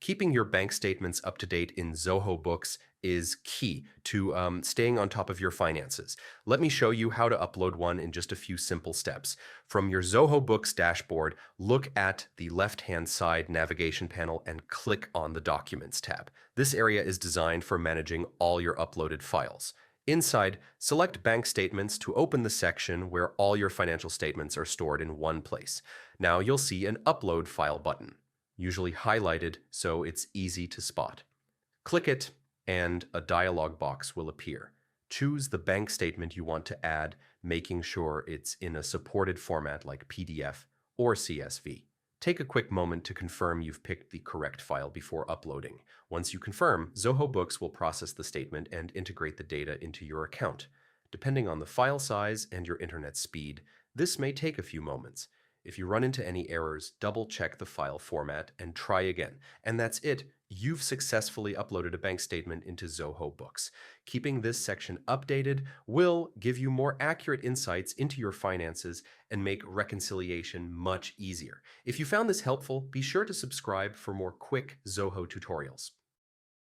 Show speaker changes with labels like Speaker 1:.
Speaker 1: Keeping your bank statements up to date in Zoho Books is key to staying on top of your finances. Let me show you how to upload one in just a few simple steps. From your Zoho Books dashboard, look at the left-hand side navigation panel and click on the Documents tab. This area is designed for managing all your uploaded files. Inside, select Bank Statements to open the section where all your financial statements are stored in one place. Now you'll see an Upload File button, usually highlighted so it's easy to spot. Click it and a dialog box will appear. Choose the bank statement you want to add, making sure it's in a supported format like PDF or CSV. Take a quick moment to confirm you've picked the correct file before uploading. Once you confirm, Zoho Books will process the statement and integrate the data into your account. Depending on the file size and your internet speed, this may take a few moments. If you run into any errors, double-check the file format and try again. And that's it. You've successfully uploaded a bank statement into Zoho Books. Keeping this section updated will give you more accurate insights into your finances and make reconciliation much easier. If you found this helpful, be sure to subscribe for more quick Zoho tutorials.